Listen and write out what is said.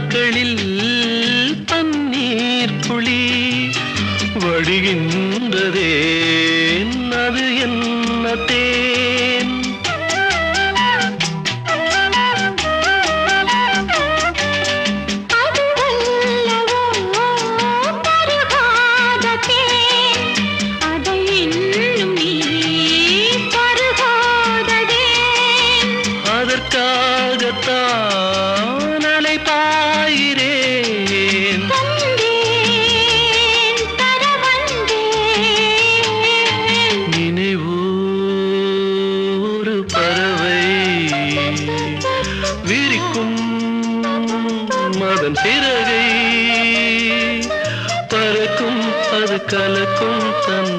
நாட்களில் பன்னீர் துளி வடிகின்றதே அது என்ன தேன் அதற்காகத்தான் அலைபாயிரேன் நினைவோ ஒரு பறவை விரிக்கும் அதன் சிறகை பறக்கும் அது கலக்கும் தன்